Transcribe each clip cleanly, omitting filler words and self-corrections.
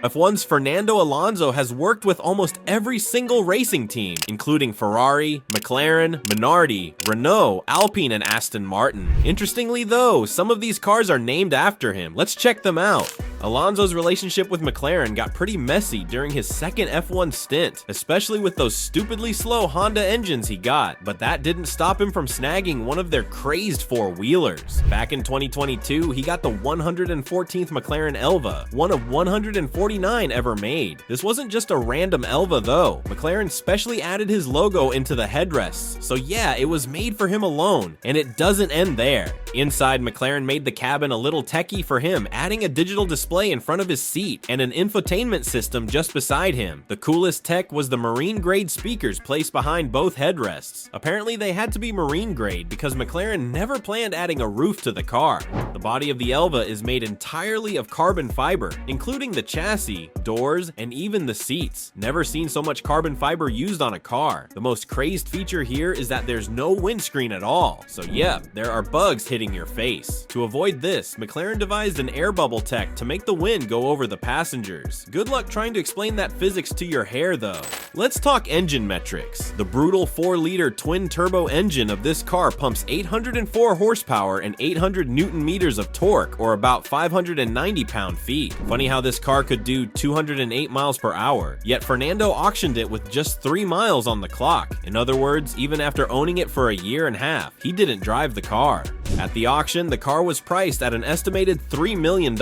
F1's Fernando Alonso has worked with almost every single racing team, including Ferrari, McLaren, Minardi, Renault, Alpine, and Aston Martin. Interestingly though, some of these cars are named after him. Let's check them out. Alonso's relationship with McLaren got pretty messy during his second F1 stint, especially with those stupidly slow Honda engines he got, but that didn't stop him from snagging one of their crazed four-wheelers. Back in 2022, he got the 114th McLaren Elva, one of 149 ever made. This wasn't just a random Elva though. McLaren specially added his logo into the headrests, so yeah, it was made for him alone, and it doesn't end there. Inside, McLaren made the cabin a little techie for him, adding a digital display in front of his seat and an infotainment system just beside him. The coolest tech was the marine grade speakers placed behind both headrests. Apparently they had to be marine grade because McLaren never planned adding a roof to the car. The body of the Elva is made entirely of carbon fiber, including the chassis, doors, and even the seats. Never seen so much carbon fiber used on a car. The most crazed feature here is that there's no windscreen at all, so yep, there are bugs hitting your face. To avoid this, McLaren devised an air bubble tech to make the wind go over the passengers. Good luck trying to explain that physics to your hair though. Let's talk engine metrics. The brutal 4-liter twin-turbo engine of this car pumps 804 horsepower and 800 Newton-meters of torque, or about 590 pound-feet. Funny how this car could do 208 miles per hour, yet Fernando auctioned it with just 3 miles on the clock. In other words, even after owning it for a year and a half, he didn't drive the car. At the auction, the car was priced at an estimated $3 million.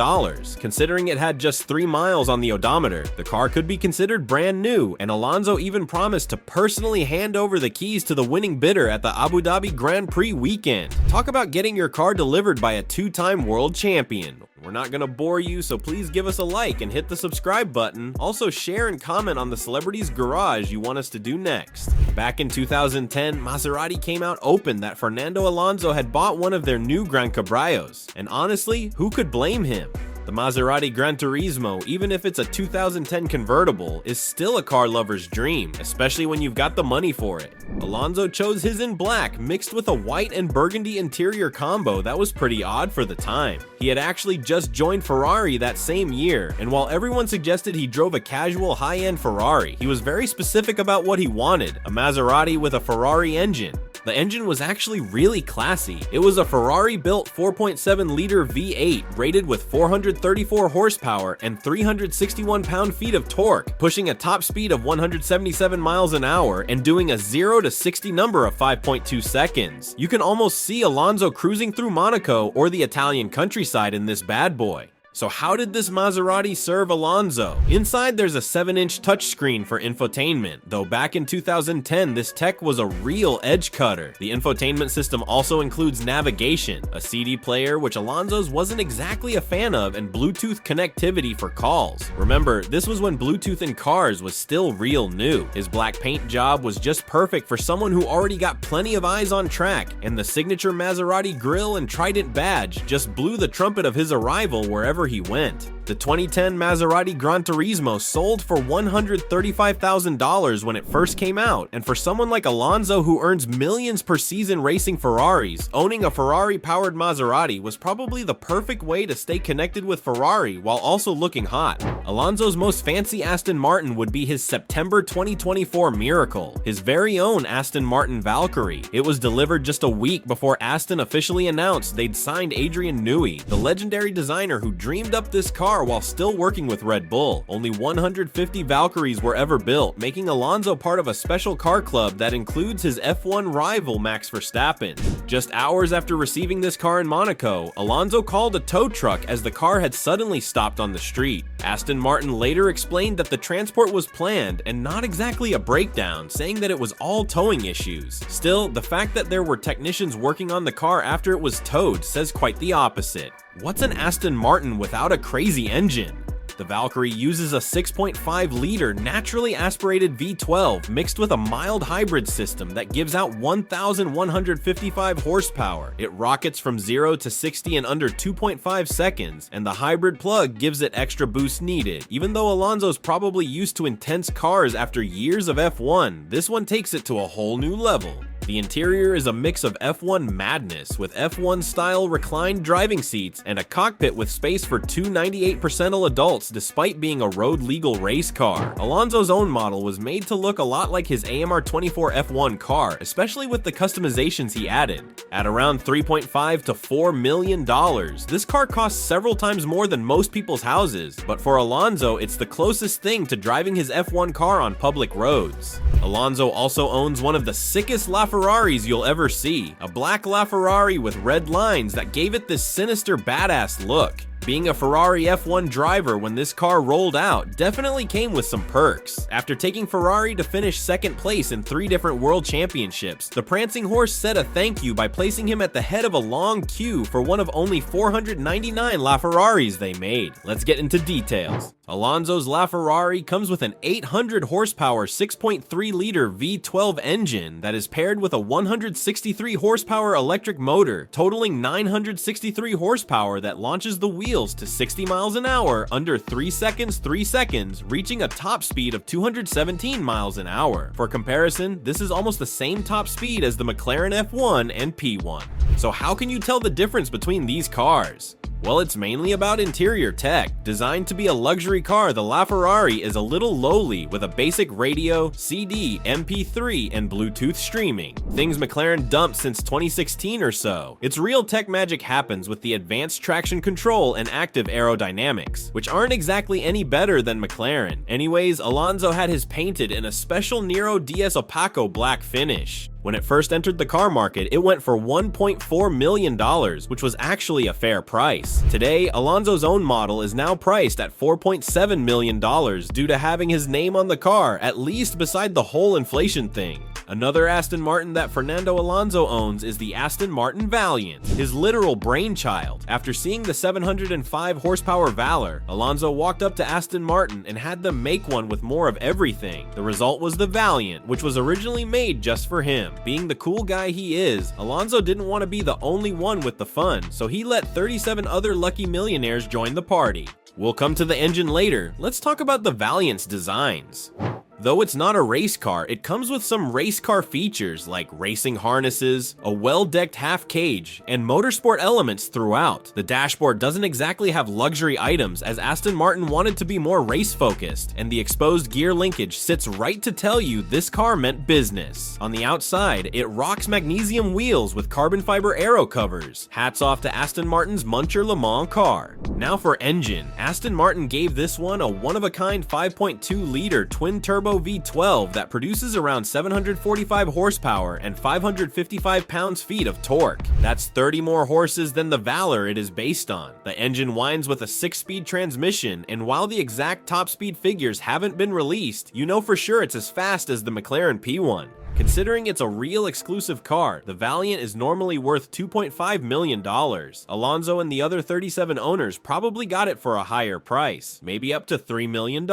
Considering it had just 3 miles on the odometer, the car could be considered brand new, and Alonso even promised to personally hand over the keys to the winning bidder at the Abu Dhabi Grand Prix weekend. Talk about getting your car delivered by a 2-time world champion. We're not gonna bore you, so please give us a like and hit the subscribe button. Also share and comment on the celebrity's garage you want us to do next. Back in 2010, Maserati came out open that Fernando Alonso had bought one of their new Gran Cabrios, and honestly, who could blame him? The Maserati Gran Turismo, even if it's a 2010 convertible, is still a car lover's dream, especially when you've got the money for it. Alonso chose his in black, mixed with a white and burgundy interior combo that was pretty odd for the time. He had actually just joined Ferrari that same year, and while everyone suggested he drove a casual high-end Ferrari, he was very specific about what he wanted: a Maserati with a Ferrari engine. The engine was actually really classy. It was a Ferrari-built 4.7-liter V8 rated with 434 horsepower and 361 pound-feet of torque, pushing a top speed of 177 miles an hour and doing a 0 to 60 number of 5.2 seconds. You can almost see Alonso cruising through Monaco or the Italian countryside in this bad boy. So how did this Maserati serve Alonso? Inside there's a 7-inch touchscreen for infotainment, though back in 2010 this tech was a real edge cutter. The infotainment system also includes navigation, a CD player which Alonso's wasn't exactly a fan of, and Bluetooth connectivity for calls. Remember, this was when Bluetooth in cars was still real new. His black paint job was just perfect for someone who already got plenty of eyes on track, and the signature Maserati grille and Trident badge just blew the trumpet of his arrival wherever he went. The 2010 Maserati Gran Turismo sold for $135,000 when it first came out, and for someone like Alonso who earns millions per season racing Ferraris, owning a Ferrari-powered Maserati was probably the perfect way to stay connected with Ferrari while also looking hot. Alonso's most fancy Aston Martin would be his September 2024 miracle, his very own Aston Martin Valkyrie. It was delivered just a week before Aston officially announced they'd signed Adrian Newey, the legendary designer who dreamed up this car while still working with Red Bull. Only 150 Valkyries were ever built, making Alonso part of a special car club that includes his F1 rival Max Verstappen. Just hours after receiving this car in Monaco, Alonso called a tow truck as the car had suddenly stopped on the street. Aston Martin later explained that the transport was planned and not exactly a breakdown, saying that it was all towing issues. Still, the fact that there were technicians working on the car after it was towed says quite the opposite. What's an Aston Martin without a crazy engine? The Valkyrie uses a 6.5-liter naturally aspirated V12 mixed with a mild hybrid system that gives out 1,155 horsepower. It rockets from 0 to 60 in under 2.5 seconds, and the hybrid plug gives it extra boost needed. Even though Alonso's probably used to intense cars after years of F1, this one takes it to a whole new level. The interior is a mix of F1 madness with F1-style reclined driving seats and a cockpit with space for two 98% adults despite being a road-legal race car. Alonso's own model was made to look a lot like his AMR 24 F1 car, especially with the customizations he added. At around $3.5 to $4 million, this car costs several times more than most people's houses, but for Alonso, it's the closest thing to driving his F1 car on public roads. Alonso also owns one of the sickest LaFerraris you'll ever see, a black LaFerrari with red lines that gave it this sinister badass look. Being a Ferrari F1 driver when this car rolled out definitely came with some perks. After taking Ferrari to finish second place in 3 different world championships, the prancing horse said a thank you by placing him at the head of a long queue for one of only 499 LaFerraris they made. Let's get into details. Alonso's LaFerrari comes with an 800 horsepower 6.3-liter V12 engine that is paired with a 163 horsepower electric motor, totaling 963 horsepower that launches the wheel to 60 miles an hour under 3 seconds, reaching a top speed of 217 miles an hour. For comparison, this is almost the same top speed as the McLaren F1 and P1. So how can you tell the difference between these cars? Well, it's mainly about interior tech. Designed to be a luxury car, the LaFerrari is a little lowly with a basic radio, CD, MP3, and Bluetooth streaming. Things McLaren dumped since 2016 or so. Its real tech magic happens with the advanced traction control and active aerodynamics, which aren't exactly any better than McLaren. Anyways, Alonso had his painted in a special Nero DS Opaco black finish. When it first entered the car market, it went for $1.4 million, which was actually a fair price. Today, Alonso's own model is now priced at $4.7 million due to having his name on the car, at least beside the whole inflation thing. Another Aston Martin that Fernando Alonso owns is the Aston Martin Valiant, his literal brainchild. After seeing the 705 horsepower Valor, Alonso walked up to Aston Martin and had them make one with more of everything. The result was the Valiant, which was originally made just for him. Being the cool guy he is, Alonso didn't want to be the only one with the fun, so he let 37 other lucky millionaires join the party. We'll come to the engine later. Let's talk about the Valiant's designs. Though it's not a race car, it comes with some race car features like racing harnesses, a well-decked half cage, and motorsport elements throughout. The dashboard doesn't exactly have luxury items as Aston Martin wanted to be more race-focused, and the exposed gear linkage sits right to tell you this car meant business. On the outside, it rocks magnesium wheels with carbon fiber aero covers. Hats off to Aston Martin's Muncher Le Mans car. Now for engine, Aston Martin gave this one a one-of-a-kind 5.2-liter twin-turbo V12 that produces around 745 horsepower and 555 pounds-feet of torque. That's 30 more horses than the Valor it is based on. The engine winds with a 6-speed transmission, and while the exact top speed figures haven't been released, you know for sure it's as fast as the McLaren P1. Considering it's a real exclusive car, the Valiant is normally worth $2.5 million. Alonso and the other 37 owners probably got it for a higher price, maybe up to $3 million.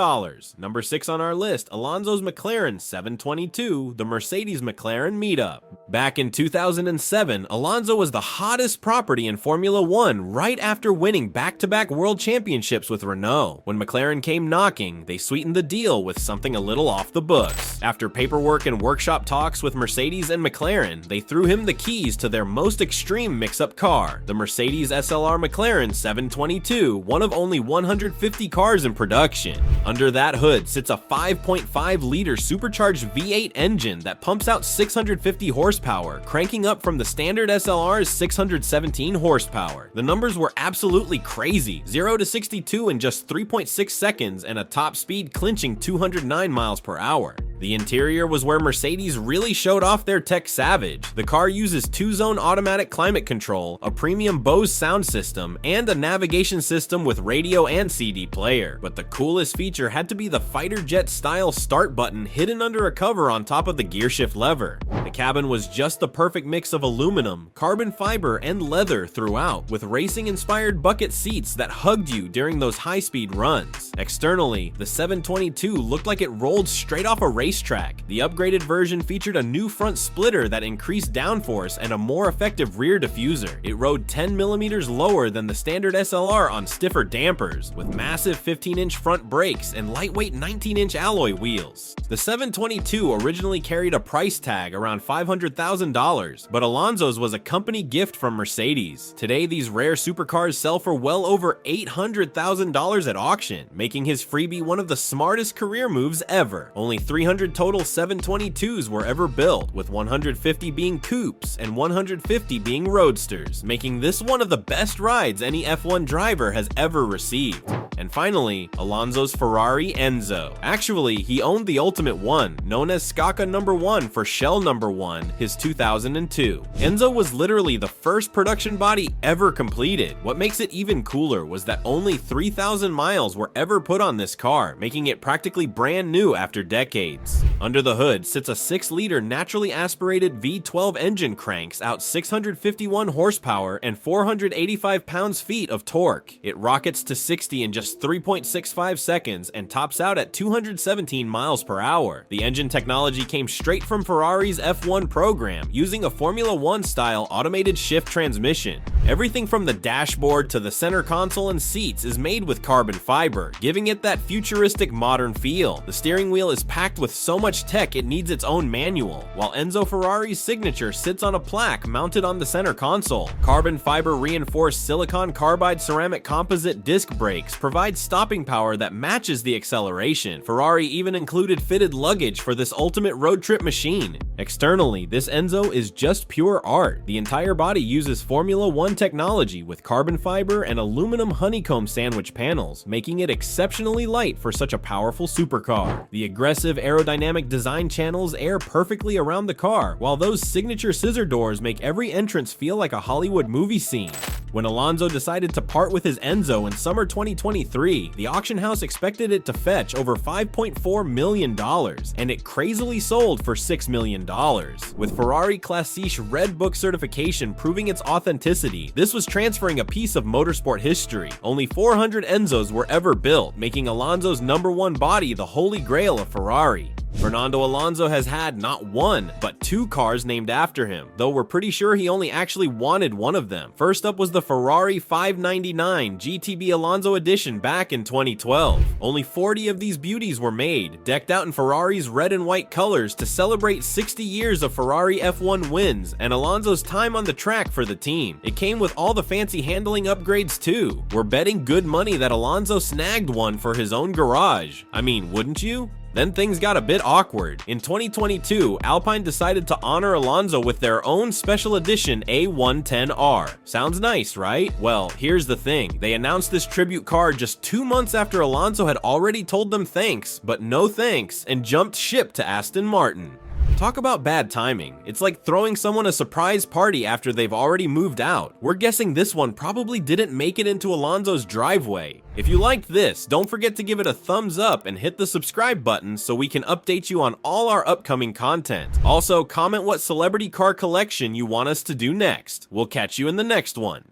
Number 6 on our list, Alonso's McLaren 722, the Mercedes McLaren Meetup. Back in 2007, Alonso was the hottest property in Formula 1 right after winning back-to-back world championships with Renault. When McLaren came knocking, they sweetened the deal with something a little off the books. After paperwork and workshop talks with Mercedes and McLaren, they threw him the keys to their most extreme mix-up car, the Mercedes SLR McLaren 722, one of only 150 cars in production. Under that hood sits a 5.5-liter supercharged V8 engine that pumps out 650 horsepower, cranking up from the standard SLR's 617 horsepower. The numbers were absolutely crazy, 0 to 62 in just 3.6 seconds and a top speed clinching 209 miles per hour. The interior was where Mercedes really showed off their tech savage. The car uses 2-zone automatic climate control, a premium Bose sound system, and a navigation system with radio and CD player. But the coolest feature had to be the fighter jet style start button hidden under a cover on top of the gearshift lever. The cabin was just the perfect mix of aluminum, carbon fiber, and leather throughout, with racing-inspired bucket seats that hugged you during those high-speed runs. Externally, the 722 looked like it rolled straight off a race racetrack. The upgraded version featured a new front splitter that increased downforce and a more effective rear diffuser. It rode 10mm lower than the standard SLR on stiffer dampers, with massive 15-inch front brakes and lightweight 19-inch alloy wheels. The 722 originally carried a price tag around $500,000, but Alonso's was a company gift from Mercedes. Today, these rare supercars sell for well over $800,000 at auction, making his freebie one of the smartest career moves ever. Only 300 total 722s were ever built, with 150 being coupes and 150 being roadsters, making this one of the best rides any F1 driver has ever received. And finally, Alonso's Ferrari Enzo. Actually, he owned the Ultimate One, known as Skaka No. 1 for Shell No. 1, his 2002. Enzo was literally the first production body ever completed. What makes it even cooler was that only 3,000 miles were ever put on this car, making it practically brand new after decades. Under the hood sits a 6-liter naturally aspirated V12 engine, cranks out 651 horsepower and 485 pounds-feet of torque. It rockets to 60 in just 3.65 seconds and tops out at 217 miles per hour. The engine technology came straight from Ferrari's F1 program, using a Formula 1 style automated shift transmission. Everything from the dashboard to the center console and seats is made with carbon fiber, giving it that futuristic modern feel. The steering wheel is packed with so much tech it needs its own manual, while Enzo Ferrari's signature sits on a plaque mounted on the center console. Carbon fiber reinforced silicon carbide ceramic composite disc brakes provide stopping power that matches the acceleration. Ferrari even included fitted luggage for this ultimate road trip machine. Externally, this Enzo is just pure art. The entire body uses Formula 1 technology with carbon fiber and aluminum honeycomb sandwich panels, making it exceptionally light for such a powerful supercar. The aggressive aerodynamic design channels air perfectly around the car, while those signature scissor doors make every entrance feel like a Hollywood movie scene. When Alonso decided to part with his Enzo in summer 2023, the auction house expected it to fetch over $5.4 million, and it crazily sold for $6 million. With Ferrari Classiche Red Book certification proving its authenticity, this was transferring a piece of motorsport history. Only 400 Enzos were ever built, making Alonso's #1 body the holy grail of Ferrari. Fernando Alonso has had not one, but 2 cars named after him, though we're pretty sure he only actually wanted one of them. First up was the Ferrari 599 GTB Alonso Edition back in 2012. Only 40 of these beauties were made, decked out in Ferrari's red and white colors to celebrate 60 years of Ferrari F1 wins and Alonso's time on the track for the team. It came with all the fancy handling upgrades too. We're betting good money that Alonso snagged one for his own garage. I mean, wouldn't you? Then things got a bit awkward. In 2022, Alpine decided to honor Alonso with their own special edition A110R. Sounds nice, right? Well, here's the thing. They announced this tribute car just 2 months after Alonso had already told them thanks, but no thanks, and jumped ship to Aston Martin. Talk about bad timing. It's like throwing someone a surprise party after they've already moved out. We're guessing this one probably didn't make it into Alonso's driveway. If you liked this, don't forget to give it a thumbs up and hit the subscribe button so we can update you on all our upcoming content. Also, comment what celebrity car collection you want us to do next. We'll catch you in the next one.